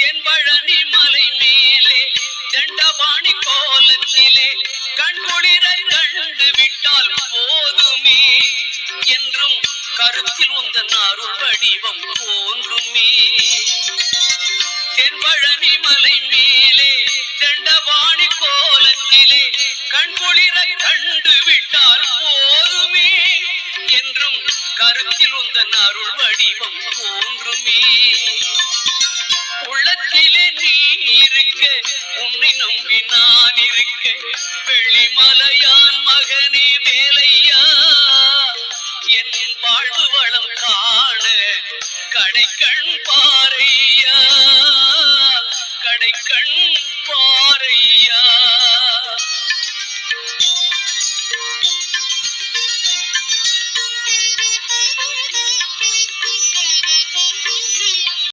தென்பழனி மலை மேலே தண்டபாணி கோலத்திலே கண்குளிர கண்டு விட்டால் போதுமே என்றும் கருத்தில் உந்தன் அருள் வடிவம் தோன்றுமே. தென்பழனி மலை மேலே தண்டபாணி கோலத்திலே கண்குளிர கண்டு விட்டால் போதுமே என்றும் கருத்தில் உந்தன் அருள் வடிவம் தோன்றுமே. உள்ளத்திலே நீ இருக்க உன்னை நம்பி நான் இருக்க வெள்ளிமலையான் மகனே வேலையா என் வாழ்வு வளம் காண கடைக்கண் பாறையா.